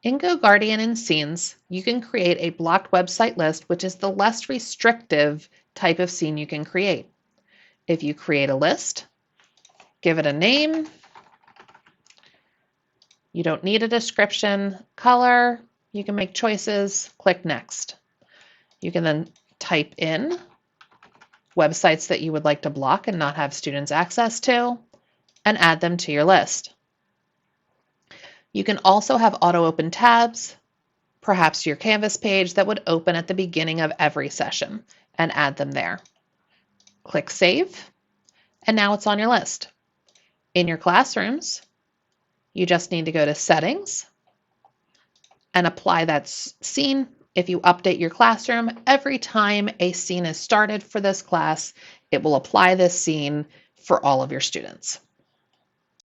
In GoGuardian and Scenes, you can create a blocked website list, which is the less restrictive type of scene you can create. If you create a list, give it a name, you don't need a description, color, you can make choices, click Next. You can then type in websites that you would like to block and not have students access to, and add them to your list. You can also have auto-open tabs, perhaps your Canvas page that would open at the beginning of every session, and add them there. Click Save, and now it's on your list. In your classrooms, you just need to go to Settings and apply that scene. If you update your classroom, every time a scene is started for this class, it will apply this scene for all of your students.